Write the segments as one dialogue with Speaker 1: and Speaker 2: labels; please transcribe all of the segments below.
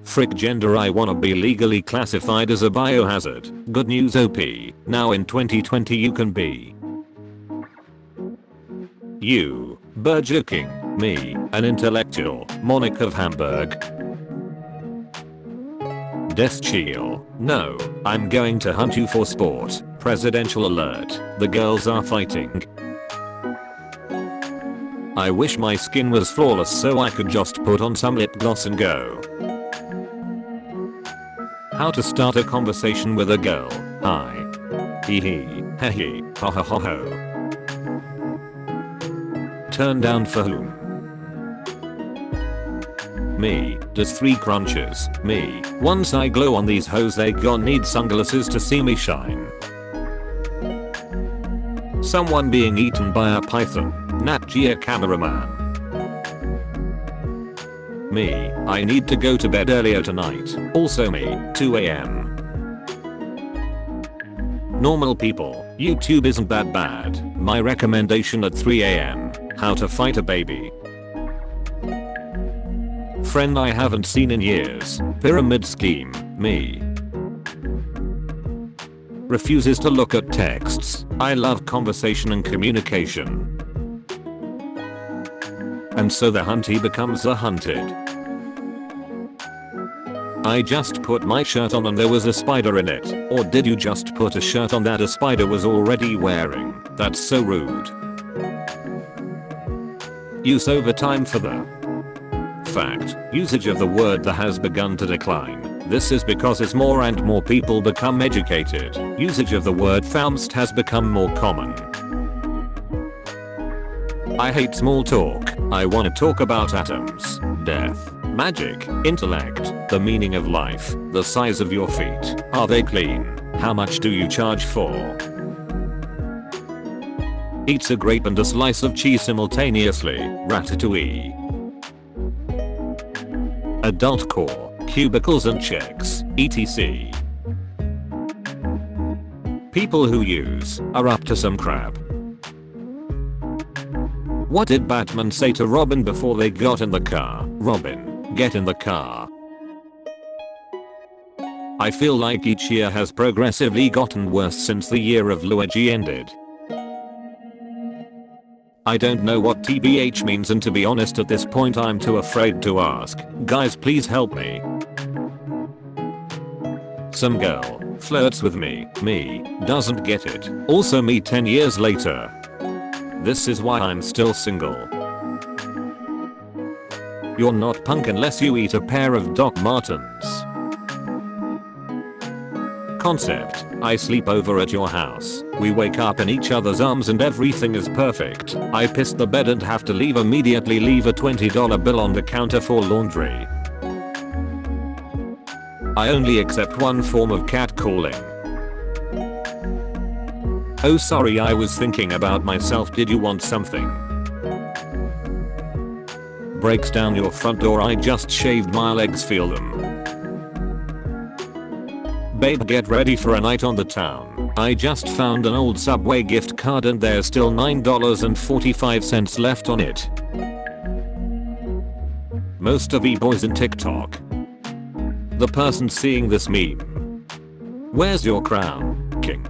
Speaker 1: Frick gender, I wanna be legally classified as a biohazard. Good news OP. Now in 2020 you can be you. Burger King. Me. An intellectual. Monarch of Hamburg. Death Chill. No. I'm going to hunt you for sport. Presidential alert. The girls are fighting. I wish my skin was flawless so I could just put on some lip gloss and go. How to start a conversation with a girl. Hi. Hee hee. Hee hee. Ho ho ho ho. Turn down for whom? Me. Does 3 crunches. Me. Once I glow on these hoes they gon' need sunglasses to see me shine. Someone being eaten by a python. Nat Geo cameraman. Me. I need to go to bed earlier tonight. Also me. 2 AM. Normal people. YouTube isn't that bad. My recommendation at 3 AM. How to fight a baby. Friend I haven't seen in years. Pyramid scheme. Me. Refuses to look at texts. I love conversation and communication. And so the huntee becomes the hunted. I just put my shirt on and there was a spider in it. Or did you just put a shirt on that a spider was already wearing? That's so rude. Use over time for the fact. Usage of the word "the" has begun to decline. This is because as more and more people become educated, usage of the word "faust" has become more common. I hate small talk. I wanna talk about atoms, death, magic, intellect, the meaning of life, the size of your feet. Are they clean? How much do you charge for? Eats a grape and a slice of cheese simultaneously. Ratatouille. Adult core, cubicles and checks, etc. People who use are up to some crap. What did Batman say to Robin before they got in the car? Robin, get in the car. I feel like each year has progressively gotten worse since the year of Luigi ended. I don't know what TBH means and to be honest at this point I'm too afraid to ask. Guys please help me. Some girl flirts with me, doesn't get it. Also me 10 years later. This is why I'm still single. You're not punk unless you eat a pair of Doc Martens. Concept. I sleep over at your house. We wake up in each other's arms and everything is perfect. I piss the bed and have to leave immediately. Leave a $20 bill on the counter for laundry. I only accept one form of catcalling. Oh sorry I was thinking about myself. Did you want something? Breaks down your front door. I just shaved my legs, feel them. Babe get ready for a night on the town. I just found an old Subway gift card and there's still $9.45 left on it. Most of e-boys in TikTok. The person seeing this meme. Where's your crown, king?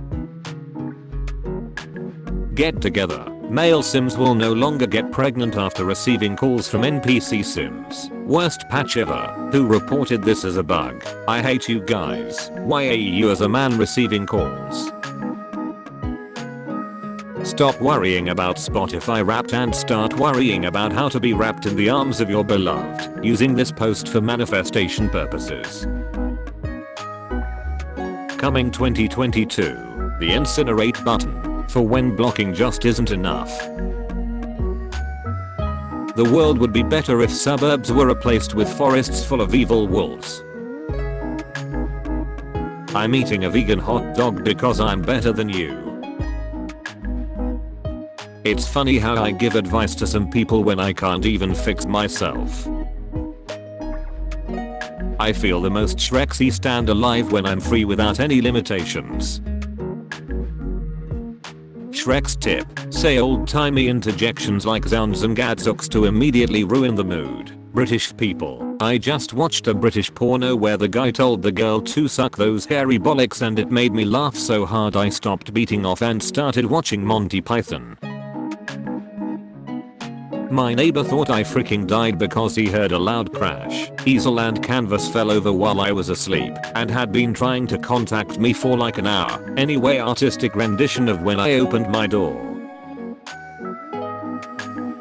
Speaker 1: Get together. Male Sims will no longer get pregnant after receiving calls from NPC Sims. Worst patch ever. Who reported this as a bug? I hate you guys. Why are you as a man receiving calls? Stop worrying about Spotify Wrapped and start worrying about how to be wrapped in the arms of your beloved. Using this post for manifestation purposes. Coming 2022. The incinerate button. For when blocking just isn't enough. The world would be better if suburbs were replaced with forests full of evil wolves. I'm eating a vegan hot dog because I'm better than you. It's funny how I give advice to some people when I can't even fix myself. I feel the most Shrexy stand alive when I'm free without any limitations. Shrek's tip. Say old-timey interjections like zounds and gadzooks to immediately ruin the mood. British people. I just watched a British porno where the guy told the girl to suck those hairy bollocks and it made me laugh so hard I stopped beating off and started watching Monty Python. My neighbor thought I freaking died because he heard a loud crash. Easel and canvas fell over while I was asleep and had been trying to contact me for like an hour. Anyway, artistic rendition of when I opened my door.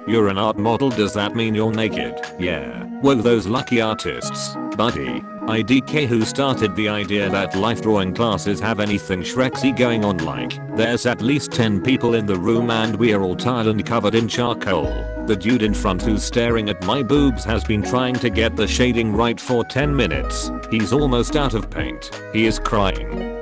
Speaker 1: You're an art model, does that mean you're naked? Yeah. Whoa, those lucky artists. Buddy. IDK, who started the idea that life drawing classes have anything Shreksy going on? Like, there's at least 10 people in the room and we're all tired and covered in charcoal. The dude in front who's staring at my boobs has been trying to get the shading right for 10 minutes. He's almost out of paint. He is crying.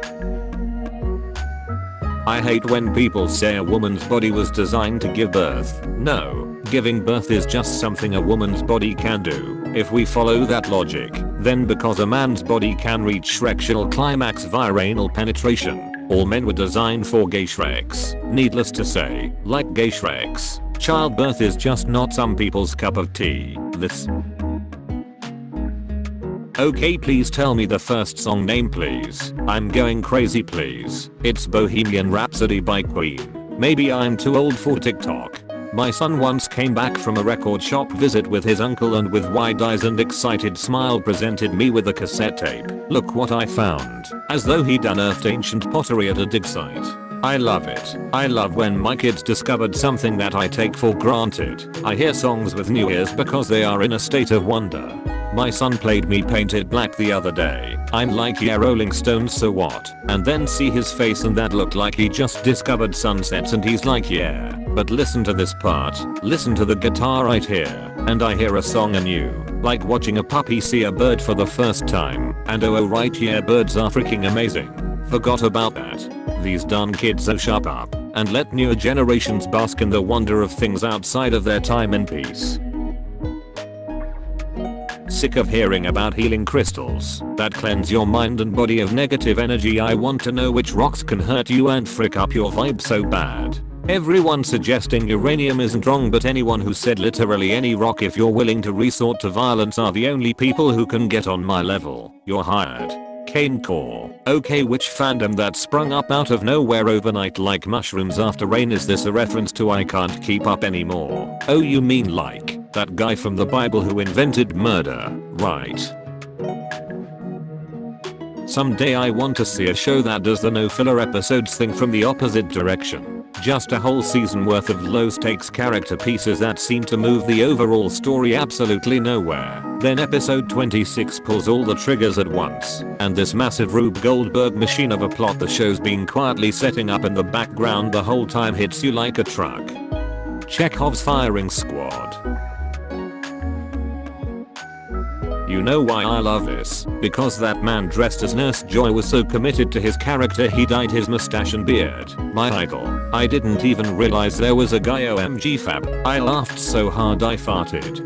Speaker 1: I hate when people say a woman's body was designed to give birth. No, giving birth is just something a woman's body can do. If we follow that logic, then because a man's body can reach Shrekshal climax via anal penetration, all men were designed for gay Shreks. Needless to say, like gay Shreks, childbirth is just not some people's cup of tea. This. Okay, please tell me the first song name please. I'm going crazy please. It's Bohemian Rhapsody by Queen. Maybe I'm too old for TikTok. My son once came back from a record shop visit with his uncle and with wide eyes and excited smile presented me with a cassette tape. Look what I found. As though he'd unearthed ancient pottery at a dig site. I love it. I love when my kids discovered something that I take for granted. I hear songs with new ears because they are in a state of wonder. My son played me Paint It Black the other day. I'm like, yeah, Rolling Stones, so what? And then see his face and that looked like he just discovered sunsets and he's like, yeah. But listen to this part. Listen to the guitar right here. And I hear a song anew. Like watching a puppy see a bird for the first time. And oh right, yeah, birds are freaking amazing. Forgot about that. These darn kids, so sharp up. And let newer generations bask in the wonder of things outside of their time in peace. Sick of hearing about healing crystals that cleanse your mind and body of negative energy. I want to know which rocks can hurt you and frick up your vibe so bad. Everyone suggesting uranium isn't wrong, but anyone who said literally any rock if you're willing to resort to violence are the only people who can get on my level. You're hired. Cane Core. Okay, which fandom that sprung up out of nowhere overnight like mushrooms after rain? Is this a reference to I Can't Keep Up Anymore? Oh, you mean like that guy from the Bible who invented murder, right? Someday I want to see a show that does the no filler episodes thing from the opposite direction. Just a whole season worth of low stakes character pieces that seem to move the overall story absolutely nowhere. Then episode 26 pulls all the triggers at once, and this massive Rube Goldberg machine of a plot the show's been quietly setting up in the background the whole time hits you like a truck. Chekhov's firing squad. You know why I love this? Because that man dressed as Nurse Joy was so committed to his character he dyed his mustache and beard. My idol. I didn't even realize there was a guy. OMG fab. I laughed so hard I farted.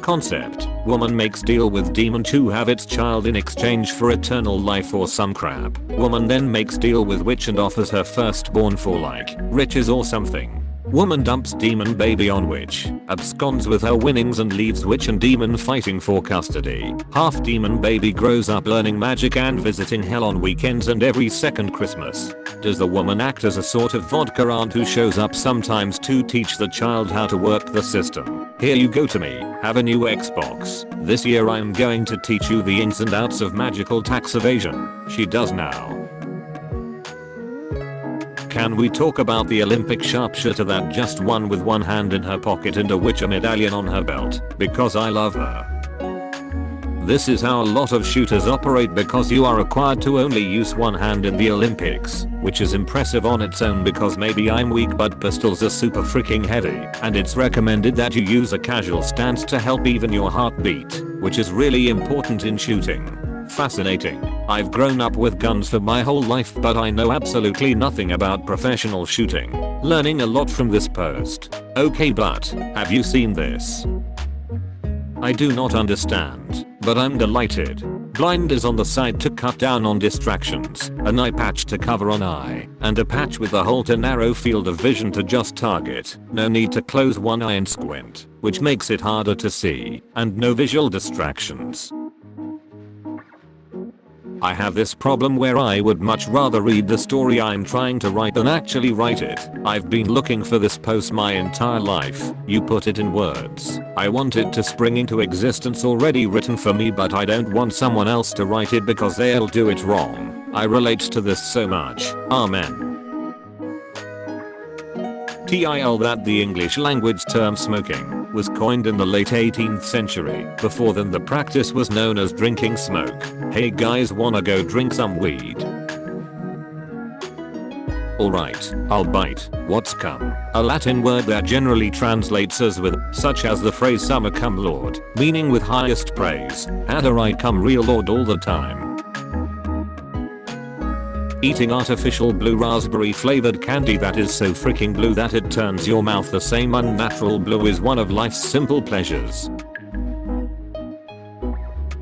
Speaker 1: Concept. Woman makes deal with demon to have its child in exchange for eternal life or some crap. Woman then makes deal with witch and offers her firstborn for like riches or something. Woman dumps demon baby on witch, absconds with her winnings and leaves witch and demon fighting for custody. Half demon baby grows up learning magic and visiting hell on weekends and every second Christmas. Does the woman act as a sort of vodka aunt who shows up sometimes to teach the child how to work the system? Here you go to me, have a new Xbox. This year I'm going to teach you the ins and outs of magical tax evasion. She does now. Can we talk about the Olympic sharpshooter that just won with one hand in her pocket and a Witcher medallion on her belt? Because I love her. This is how a lot of shooters operate because you are required to only use one hand in the Olympics, which is impressive on its own because maybe I'm weak but pistols are super freaking heavy, and it's recommended that you use a casual stance to help even your heartbeat, which is really important in shooting. Fascinating. I've grown up with guns for my whole life but I know absolutely nothing about professional shooting. Learning a lot from this post. Okay, but have you seen this? I do not understand, but I'm delighted. Blind is on the side to cut down on distractions, an eye patch to cover one eye, and a patch with a whole to narrow field of vision to just target. No need to close one eye and squint. which makes it harder to see, and no visual distractions. I have this problem where I would much rather read the story I'm trying to write than actually write it. I've been looking for this post my entire life. You put it in words. I want it to spring into existence already written for me, but I don't want someone else to write it because they'll do it wrong. I relate to this so much. Amen. TIL that the English language term smoking was coined in the late 18th century. Before then the practice was known as drinking smoke. Hey guys, wanna go drink some weed? Alright, I'll bite. What's cum? A Latin word that generally translates as with, such as the phrase summa cum laude, meaning with highest praise. Had a right cum real lord all the time. Eating artificial blue raspberry flavored candy that is so freaking blue that it turns your mouth the same unnatural blue is one of life's simple pleasures.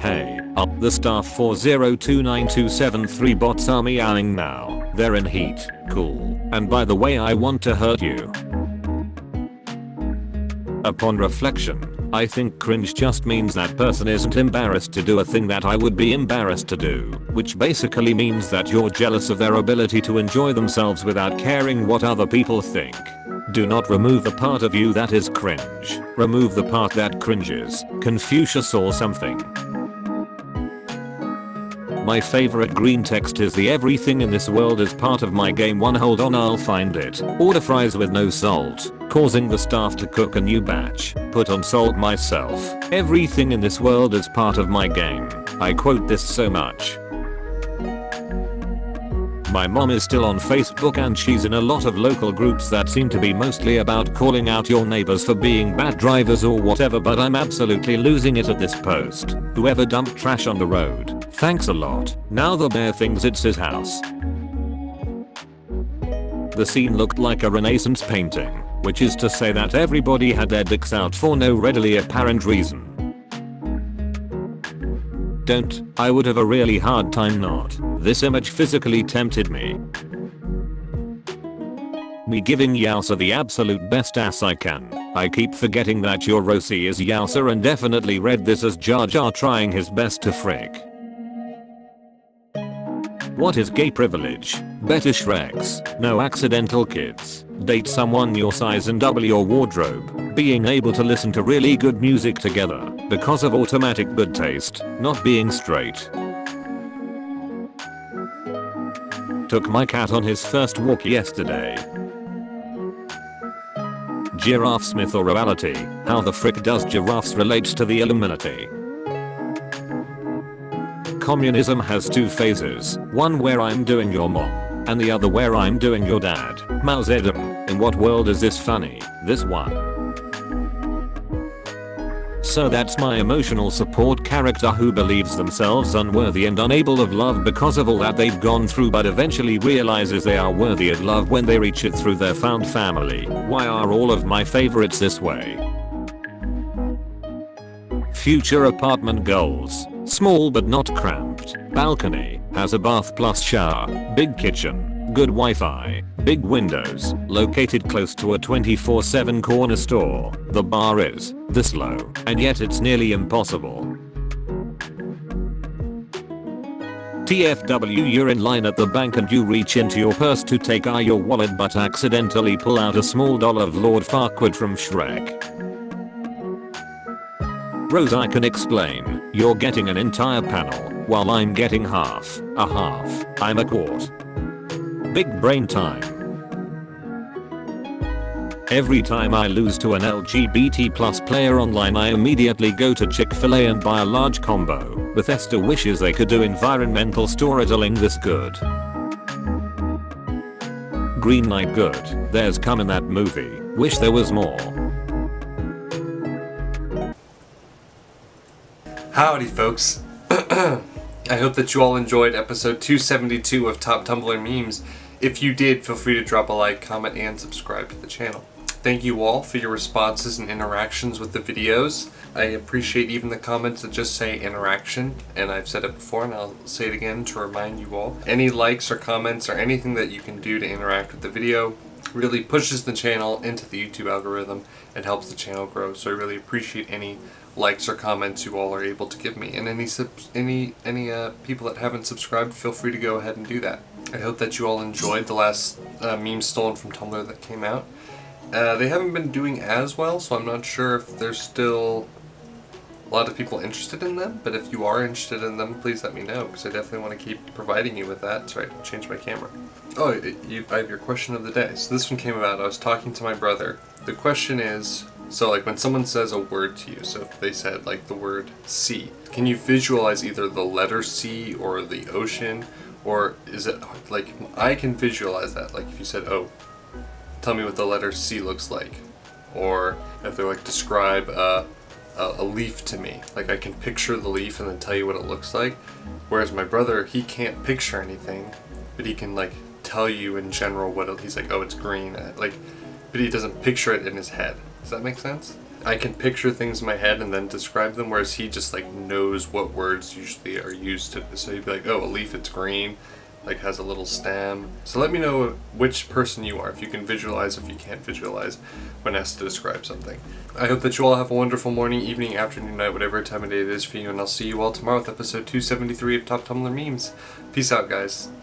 Speaker 1: Hey, the staff 40292773 bots are meowing now. They're in heat. Cool. And by the way, I want to hurt you. Upon reflection, I think cringe just means that person isn't embarrassed to do a thing that I would be embarrassed to do, which basically means that you're jealous of their ability to enjoy themselves without caring what other people think. Do not remove the part of you that is cringe. Remove the part that cringes. Confucius or something. My favorite green text is the everything in this world is part of my game one. Hold on, I'll find it. Order fries with no salt, causing the staff to cook a new batch. Put on salt myself. Everything in this world is part of my game. I quote this so much. My mom is still on Facebook and she's in a lot of local groups that seem to be mostly about calling out your neighbors for being bad drivers or whatever, but I'm absolutely losing it at this post. Whoever dumped trash on the road, thanks a lot. Now the bear thinks it's his house. The scene looked like a Renaissance painting, which is to say that everybody had their dicks out for no readily apparent reason. I would have a really hard time not. This image physically tempted me. Me giving Yowza the absolute best ass I can. I keep forgetting that your Rosie is Yowza and definitely read this as Jar Jar trying his best to frick. What is gay privilege? Better Shreks. No accidental kids. Date someone your size and double your wardrobe. Being able to listen to really good music together because of automatic good taste. Not being straight. Took my cat on his first walk yesterday. Giraffe Smith or reality? How the frick does giraffes relate to the Illuminati? Communism has two phases, one where I'm doing your mom, and the other where I'm doing your dad. Mao Zedong, in what world is this funny? This one. So that's my emotional support character who believes themselves unworthy and unable of love because of all that they've gone through, but eventually realizes they are worthy of love when they reach it through their found family. Why are all of my favorites this way? Future apartment goals. Small but not cramped. Balcony. Has a bath plus shower. Big kitchen. Good Wi-Fi. Big windows. Located close to a 24/7 corner store. The bar is this low, and yet it's nearly impossible. TFW, you're in line at the bank and you reach into your purse to take out your wallet but accidentally pull out a small doll of Lord Farquaad from Shrek. Rose, I can explain. You're getting an entire panel, while I'm getting half. A half. I'm a quart. Big brain time. Every time I lose to an LGBT plus player online, I immediately go to Chick-fil-A and buy a large combo. Bethesda wishes they could do environmental storytelling this good. Green Knight good. There's cum in that movie. Wish there was more.
Speaker 2: Howdy folks. I hope that you all enjoyed episode 272 of Top Tumblr Memes. If you did, feel free to drop a like, comment, and subscribe to the channel. Thank you all for your responses and interactions with the videos. I appreciate even the comments that just say interaction, and I've said it before and I'll say it again to remind you all. Any likes or comments or anything that you can do to interact with the video really pushes the channel into the YouTube algorithm and helps the channel grow. So I really appreciate any likes or comments you all are able to give me, and any people that haven't subscribed, feel free to go ahead and do that. I hope that you all enjoyed the last meme stolen from Tumblr that came out. They haven't been doing as well, so I'm not sure if there's still a lot of people interested in them, but if you are interested in them, please let me know, because I definitely want to keep providing you with that. Sorry, I changed my camera. Oh, I have your question of the day. So this one came about, I was talking to my brother. The question is, so like when someone says a word to you, so if they said like the word sea, can you visualize either the letter C or the ocean, or is it like, I can visualize that, like if you said, oh, tell me what the letter C looks like, or if they're like, describe a leaf to me, like I can picture the leaf and then tell you what it looks like. Whereas my brother, he can't picture anything, but he can like tell you in general what he's like, oh, it's green, like, but he doesn't picture it in his head. Does that make sense? I can picture things in my head and then describe them, whereas he just like knows what words usually are used to. So he'd be like, oh, a leaf, it's green, like has a little stem. So let me know which person you are, if you can visualize, if you can't visualize when asked to describe something. I hope that you all have a wonderful morning, evening, afternoon, night, whatever time of day it is for you, and I'll see you all tomorrow with episode 273 of Top Tumblr Memes. Peace out, guys.